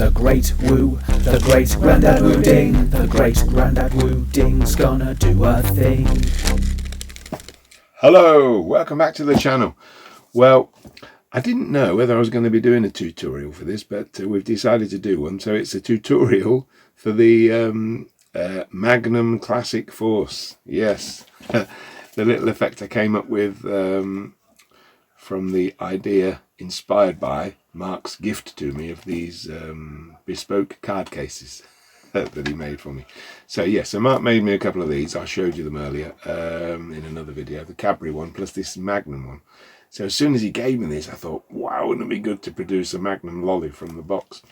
The Great Grandad Woo Ding. The Great Grandad Woo Ding's gonna do a thing. Hello, welcome back to the channel. Well, I didn't know whether I was going to be doing a tutorial for this, but we've decided to do one. So it's a tutorial for the Magnum Classic Force. Yes, the little effect I came up with from the idea inspired by Mark's gift to me of these bespoke card cases that he made for me. So Mark made me a couple of these. I showed you them earlier in another video, the Cadbury one plus this Magnum one. So as soon as he gave me this, I thought, wow, wouldn't it be good to produce a Magnum lolly from the box?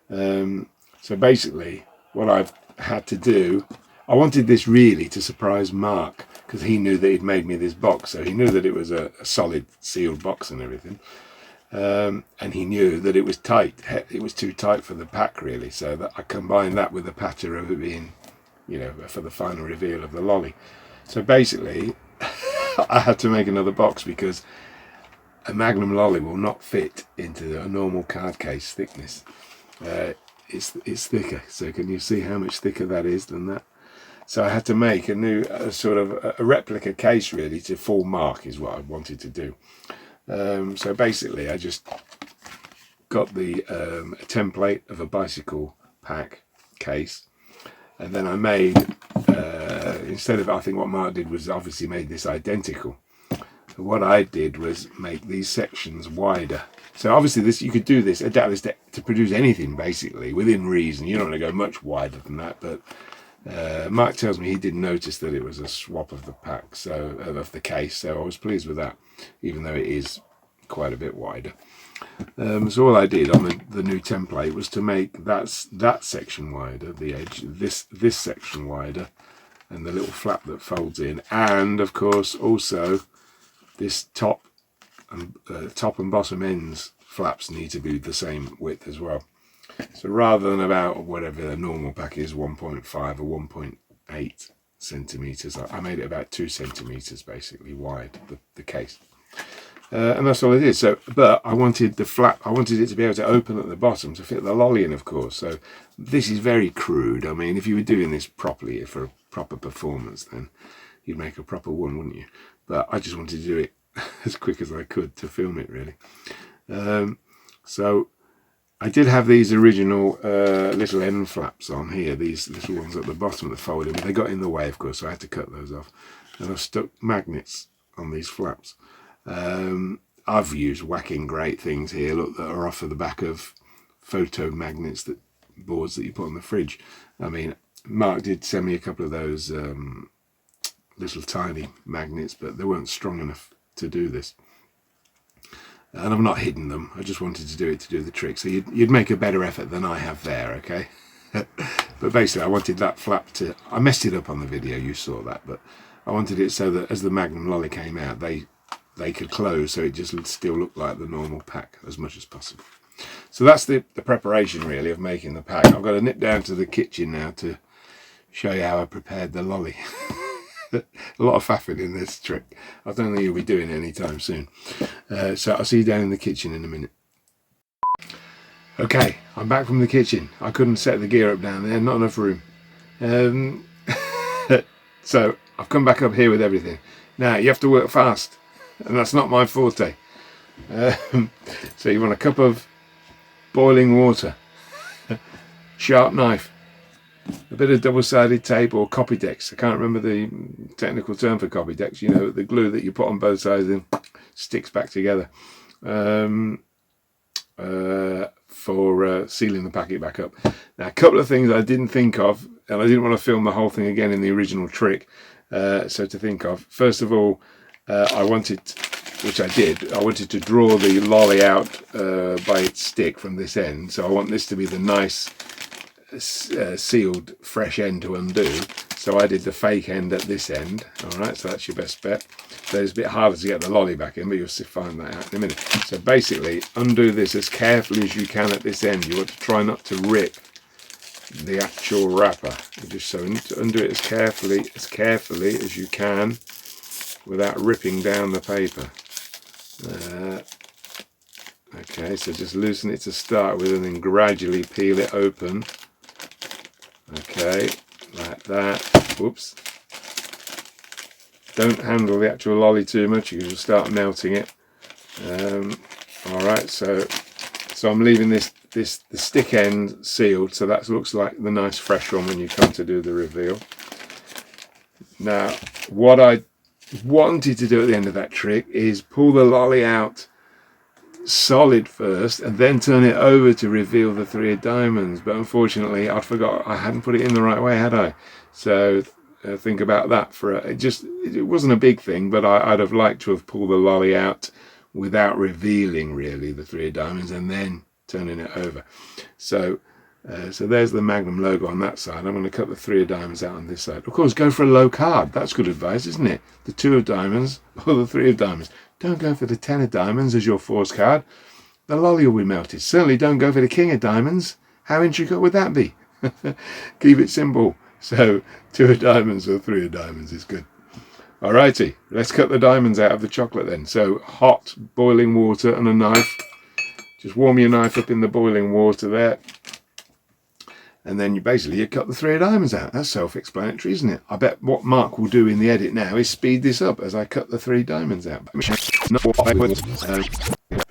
So basically what I've had to do, I wanted this really to surprise Mark, because he knew that he'd made me this box, so he knew that it was a solid sealed box and everything. And he knew that it was tight. It was too tight for the pack, really. So that I combined that with the patter of it being, for the final reveal of the lolly. So basically, I had to make another box because a Magnum lolly will not fit into a normal card case thickness. It's thicker. So can you see how much thicker that is than that? So I had to make a new sort of a replica case, really, to full Mark is what I wanted to do. So basically I just got the a template of a bicycle pack case, and then I made instead of, I think what Mark did was obviously made this identical. What I did was make these sections wider. So obviously this, you could do this, adapt this to produce anything basically within reason. You don't want to go much wider than that, but Mark tells me he didn't notice that it was a swap of the pack, so of the case, so I was pleased with that, even though it is quite a bit wider. So all I did on the new template was to make that section wider, the edge, this section wider, and the little flap that folds in, and of course also this top and bottom ends flaps need to be the same width as well. So rather than about whatever the normal pack is, 1.5 or 1.8 centimeters, I made it about 2 centimeters basically wide, the case. And that's all it is. So, but I wanted the flap, I wanted it to be able to open at the bottom to fit the lolly in, of course. So this is very crude. I mean, if you were doing this properly for a proper performance, then you'd make a proper one, wouldn't you? But I just wanted to do it as quick as I could to film it, really. So I did have these original little end flaps on here, these little ones at the bottom that folded, but they got in the way, of course, so I had to cut those off. And I've stuck magnets on these flaps. I've used whacking great things here, look, that are off of the back of photo magnets, that boards that you put on the fridge. I mean, Mark did send me a couple of those little tiny magnets, but they weren't strong enough to do this. And I've not hidden them, I just wanted to do it to do the trick. So you'd make a better effort than I have there, okay? But basically I wanted that flap to, I messed it up on the video, you saw that, but I wanted it so that as the Magnum lolly came out, they could close, so it just still looked like the normal pack as much as possible. So that's the preparation really of making the pack. I've got to nip down to the kitchen now to show you how I prepared the lolly. A lot of faffing in this trick. I don't think you'll be doing it anytime soon. So I'll see you down in the kitchen in a minute. Okay, I'm back from the kitchen. I couldn't set the gear up down there, not enough room. So I've come back up here with everything. Now you have to work fast, and that's not my forte. So you want a cup of boiling water, sharp knife, a bit of double-sided tape or Copydex. I can't remember the technical term for Copydex. You know, the glue that you put on both sides and sticks back together for sealing the packet back up. Now, a couple of things I didn't think of, and I didn't want to film the whole thing again in the original trick. So to think of, first of all, I wanted, which I did, I wanted to draw the lolly out by its stick from this end. So I want this to be the nice sealed fresh end to undo, so I did the fake end at this end. All right, so that's your best bet. So it's a bit harder to get the lolly back in, but you'll find that out in a minute. So basically undo this as carefully as you can at this end. You want to try not to rip the actual wrapper. You just so undo it as carefully as you can without ripping down the paper. Okay, so just loosen it to start with and then gradually peel it open. Okay, like that. Whoops. Don't handle the actual lolly too much, you will start melting it. Alright, so I'm leaving the stick end sealed, so that looks like the nice fresh one when you come to do the reveal. Now, what I wanted to do at the end of that trick is pull the lolly out solid first and then turn it over to reveal the 3 of diamonds, but unfortunately I forgot, I hadn't put it in the right way, had I? So think about that for it wasn't a big thing, but I'd have liked to have pulled the lolly out without revealing really the 3 of diamonds and then turning it over. So there's the Magnum logo on that side. I'm going to cut the 3 of diamonds out on this side. Of course, go for a low card. That's good advice, isn't it? The 2 of diamonds or the 3 of diamonds. Don't go for the 10 of diamonds as your force card. The lolly will be melted. Certainly don't go for the king of diamonds. How intricate would that be? Keep it simple. So 2 of diamonds or 3 of diamonds is good. Alrighty, let's cut the diamonds out of the chocolate then. So hot boiling water and a knife. Just warm your knife up in the boiling water there. And then you cut the 3 of diamonds out. That's self-explanatory, isn't it? I bet what Mark will do in the edit now is speed this up as I cut the 3 diamonds out. But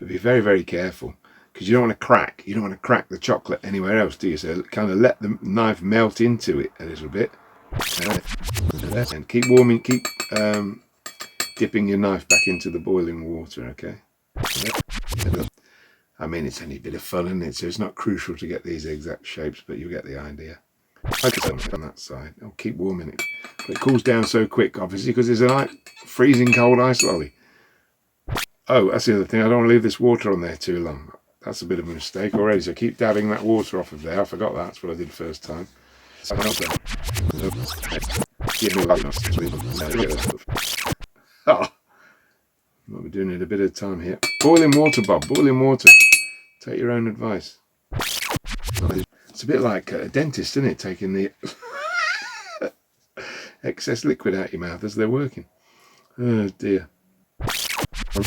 be very, very careful, because you don't want to crack. You don't want to crack the chocolate anywhere else, do you? So kind of let the knife melt into it a little bit. And keep warming, keep dipping your knife back into the boiling water, okay? I mean, it's only a bit of fun, isn't it? So it's not crucial to get these exact shapes, but you get the idea. Focus on that side. I'll keep warming it. But it cools down so quick, obviously, because it's a freezing cold ice lolly. Oh, that's the other thing. I don't want to leave this water on there too long. That's a bit of a mistake already. So keep dabbing that water off of there. I forgot that. That's what I did first time. Oh, we're doing it a bit of time here. Boiling water, Bob. Boiling water. Take your own advice. It's a bit like a dentist, isn't it? Taking the excess liquid out your mouth as they're working. Oh dear. There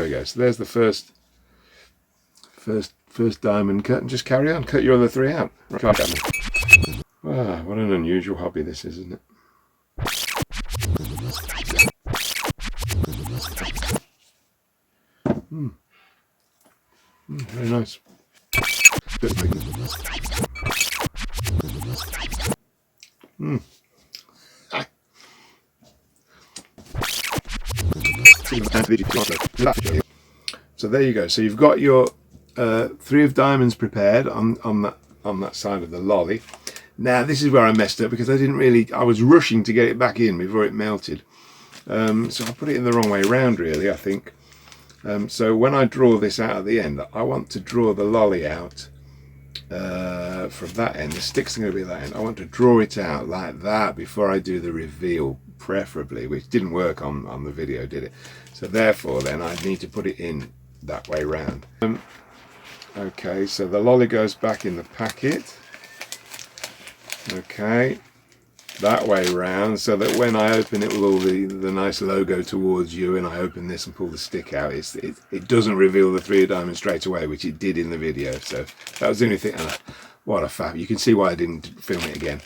we go. So there's the first diamond cut, and just carry on. Cut your other 3 out. Wow, what an unusual hobby this is, isn't it? Very nice. So there you go. So you've got your 3 of diamonds prepared on that side of the lolly. Now this is where I messed up, because I was rushing to get it back in before it melted. So I put it in the wrong way round, really, I think. So when I draw this out at the end, I want to draw the lolly out from that end. The stick's going to be at that end. I want to draw it out like that before I do the reveal, preferably, which didn't work on the video, did it? So therefore then I need to put it in that way round. Okay, so the lolly goes back in the packet. Okay, that way round, so that when I open it with all the nice logo towards you, and I open this and pull the stick out, it doesn't reveal the 3 of diamonds straight away, which it did in the video. So that was the only thing. What a fab. You can see why I didn't film it again.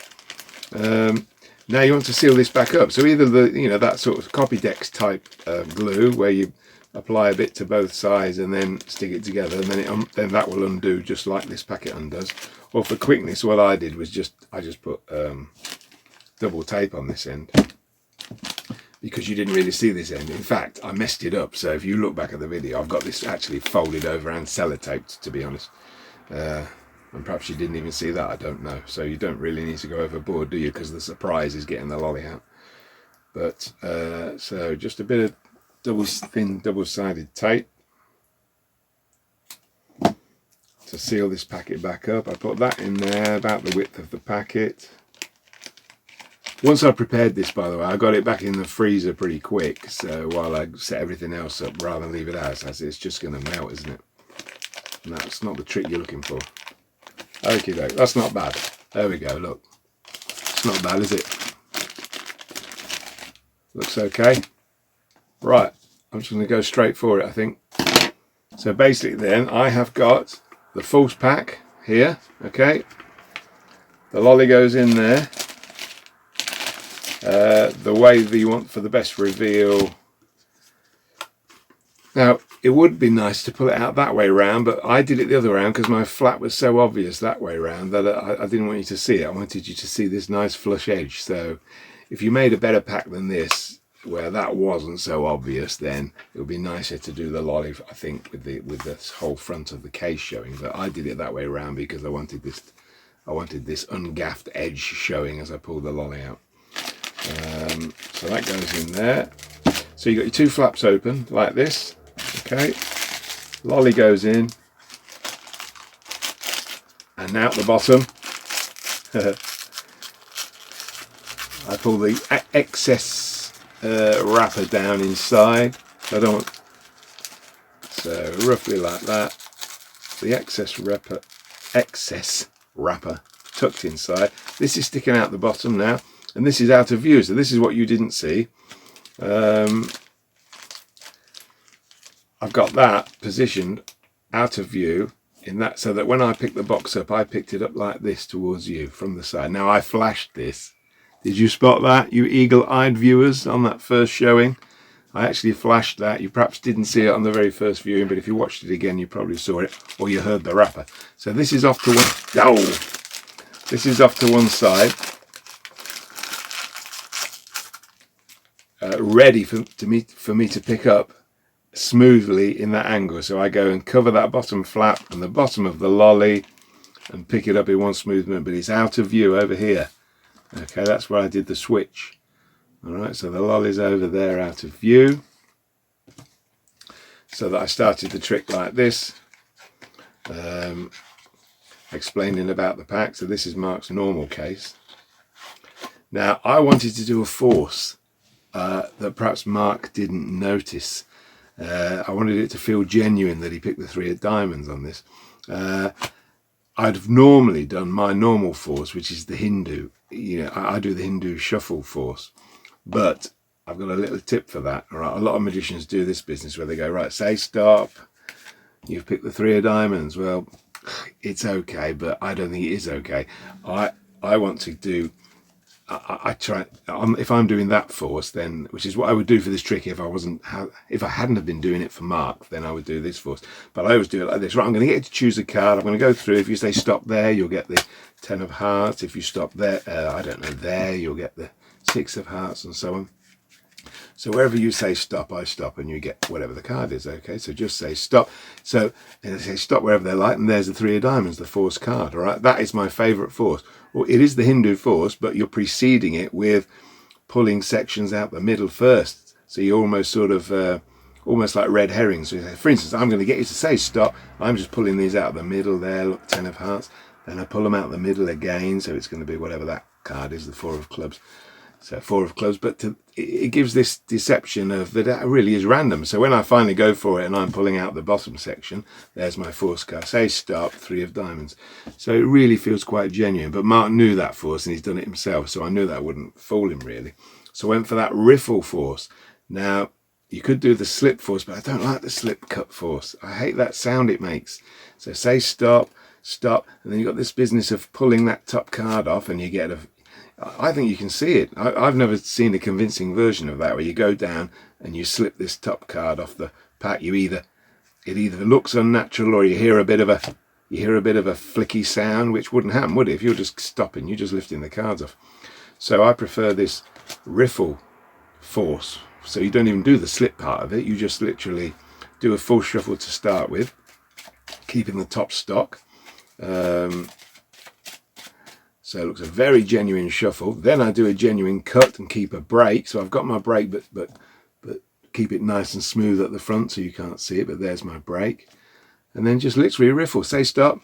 Now you want to seal this back up. So either that sort of Copydex type glue, where you apply a bit to both sides and then stick it together, and then that will undo just like this packet undoes. Or for quickness, what I did was I just put double tape on this end, because you didn't really see this end. In fact, I messed it up. So if you look back at the video, I've got this actually folded over and sellotaped, to be honest. And perhaps you didn't even see that, I don't know. So you don't really need to go overboard, do you? Because the surprise is getting the lolly out. But so just a bit of thin double-sided tape to seal this packet back up. I put that in there about the width of the packet. Once I prepared this, by the way, I got it back in the freezer pretty quick. So while I set everything else up, rather than leave it out, it's just going to melt, isn't it? And that's not the trick you're looking for. Okay, that's not bad. There we go, look. It's not bad, is it? Looks okay. Right, I'm just going to go straight for it, I think. So basically then I have got the false pack here, okay. The lolly goes in there. The way that you want for the best reveal. Now, it would be nice to pull it out that way round, but I did it the other way round because my flap was so obvious that way round that I didn't want you to see it. I wanted you to see this nice flush edge. So if you made a better pack than this, where that wasn't so obvious, then it would be nicer to do the lolly, I think, with this whole front of the case showing. But I did it that way around because I wanted this ungaffed edge showing as I pulled the lolly out. So that goes in there. So you got your two flaps open like this. Okay, lolly goes in, and out the bottom. I pull the excess wrapper down inside. I don't want, so roughly like that. The excess wrapper tucked inside. This is sticking out the bottom now, and this is out of view. So this is what you didn't see. I've got that positioned out of view in that, so that when I picked the box up, I picked it up like this towards you from the side. Now I flashed this. Did you spot that, you eagle-eyed viewers, on that first showing? I actually flashed that. You perhaps didn't see it on the very first viewing, but if you watched it again, you probably saw it, or you heard the wrapper. So this is off to one. Oh, this is off to one side, ready for me to pick up smoothly in that angle. So I go and cover that bottom flap and the bottom of the lolly and pick it up in one smooth movement, but it's out of view over here. Okay, that's where I did the switch. All right, so the lolly's over there out of view, so that I started the trick like this, explaining about the pack. So this is Mark's normal case. Now I wanted to do a force that perhaps Mark didn't notice. I wanted it to feel genuine that he picked the 3 of diamonds on this. I'd have normally done my normal force, which is the Hindu. You know, I do the Hindu shuffle force, but I've got a little tip for that. All right, a lot of magicians do this business where they go, right, say stop. You've picked the 3 of diamonds. Well, it's okay, but I don't think it is okay. I want to do. I try, if I'm doing that force, then, which is what I would do for this trick if I hadn't have been doing it for Mark, then I would do this force. But I always do it like this. Right, I'm going to get you to choose a card. I'm going to go through. If you say stop there, you'll get the 10 of hearts. If you stop there, I don't know, there, you'll get the 6 of hearts, and so on. So wherever you say stop, I stop, and you get whatever the card is. Okay, so just say stop. So they say stop wherever they like, and there's the 3 of diamonds, the force card. All right, that is my favourite force. Well, it is the Hindu force, but you're preceding it with pulling sections out the middle first. So you're almost sort of almost like red herrings. So for instance, I'm going to get you to say stop. I'm just pulling these out the middle there. Look, 10 of hearts. Then I pull them out the middle again. So it's going to be whatever that card is, the 4 of clubs. So 4 of clubs, but it gives this deception of that it really is random. So when I finally go for it and I'm pulling out the bottom section, there's my force card. Say stop, 3 of diamonds. So it really feels quite genuine. But Mark knew that force and he's done it himself, so I knew that wouldn't fool him really. So I went for that riffle force. Now, you could do the slip force, but I don't like the slip cut force. I hate that sound it makes. So say stop, stop, and then you've got this business of pulling that top card off and you get a... I think you can see it. I've never seen a convincing version of that where you go down and you slip this top card off the pack. It either looks unnatural or you hear a bit of a flicky sound, which wouldn't happen, would it? If you're just stopping, you're just lifting the cards off. So I prefer this riffle force. So you don't even do the slip part of it. You just literally do a full shuffle to start with, keeping the top stock. So it looks a very genuine shuffle. Then I do a genuine cut and keep a break. So I've got my break, but keep it nice and smooth at the front so you can't see it, but there's my break. And then just literally riffle, say stop.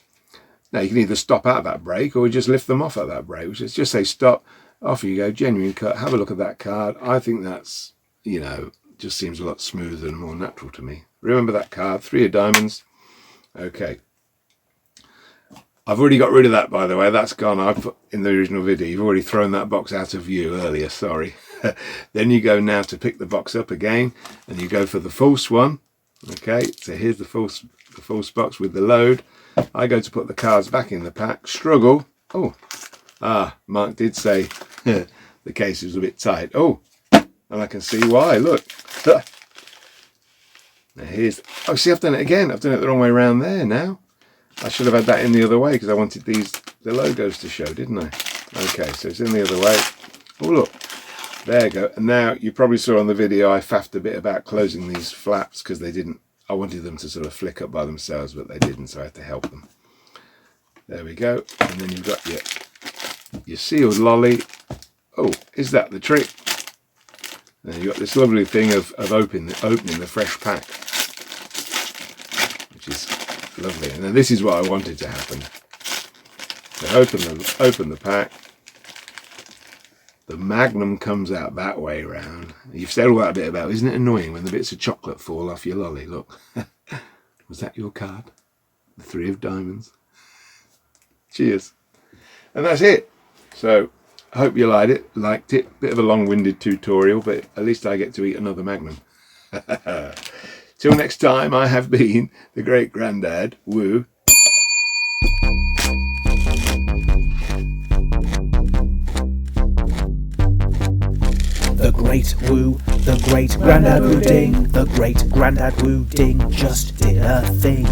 Now you can either stop at that break or just lift them off at that break, which is just say stop, off you go, genuine cut, have a look at that card. I think that's, you know, just seems a lot smoother and more natural to me. Remember that card, 3 of diamonds. Okay. I've already got rid of that, by the way. That's gone. I put in the original video. You've already thrown that box out of view earlier. Sorry. Then you go now to pick the box up again, and you go for the false one. Okay, so here's the false box with the load. I go to put the cards back in the pack. Struggle. Oh, Mark did say the case was a bit tight. Oh, and I can see why. Look. Now here's. Oh, see, I've done it again. I've done it the wrong way around there now. I should have had that in the other way because I wanted the logos to show, didn't I? Okay, so it's in the other way. Oh, look. There you go. And now you probably saw on the video I faffed a bit about closing these flaps because they didn't. I wanted them to sort of flick up by themselves, but they didn't, so I had to help them. There we go. And then you've got your sealed lolly. Oh, is that the trick? Then you've got this lovely thing of opening the fresh pack, which is lovely. And then this is what I wanted to happen. So open the pack. The Magnum comes out that way round. You've said all that bit about, isn't it annoying when the bits of chocolate fall off your lolly? Look. Was that your card? The 3 of diamonds. Cheers. And that's it. So I hope you liked it. Bit of a long-winded tutorial, but at least I get to eat another Magnum. Till next time, I have been the Great Grandad Woo. The Great Grandad Woo Ding, the Great Grandad Woo Ding just did a thing.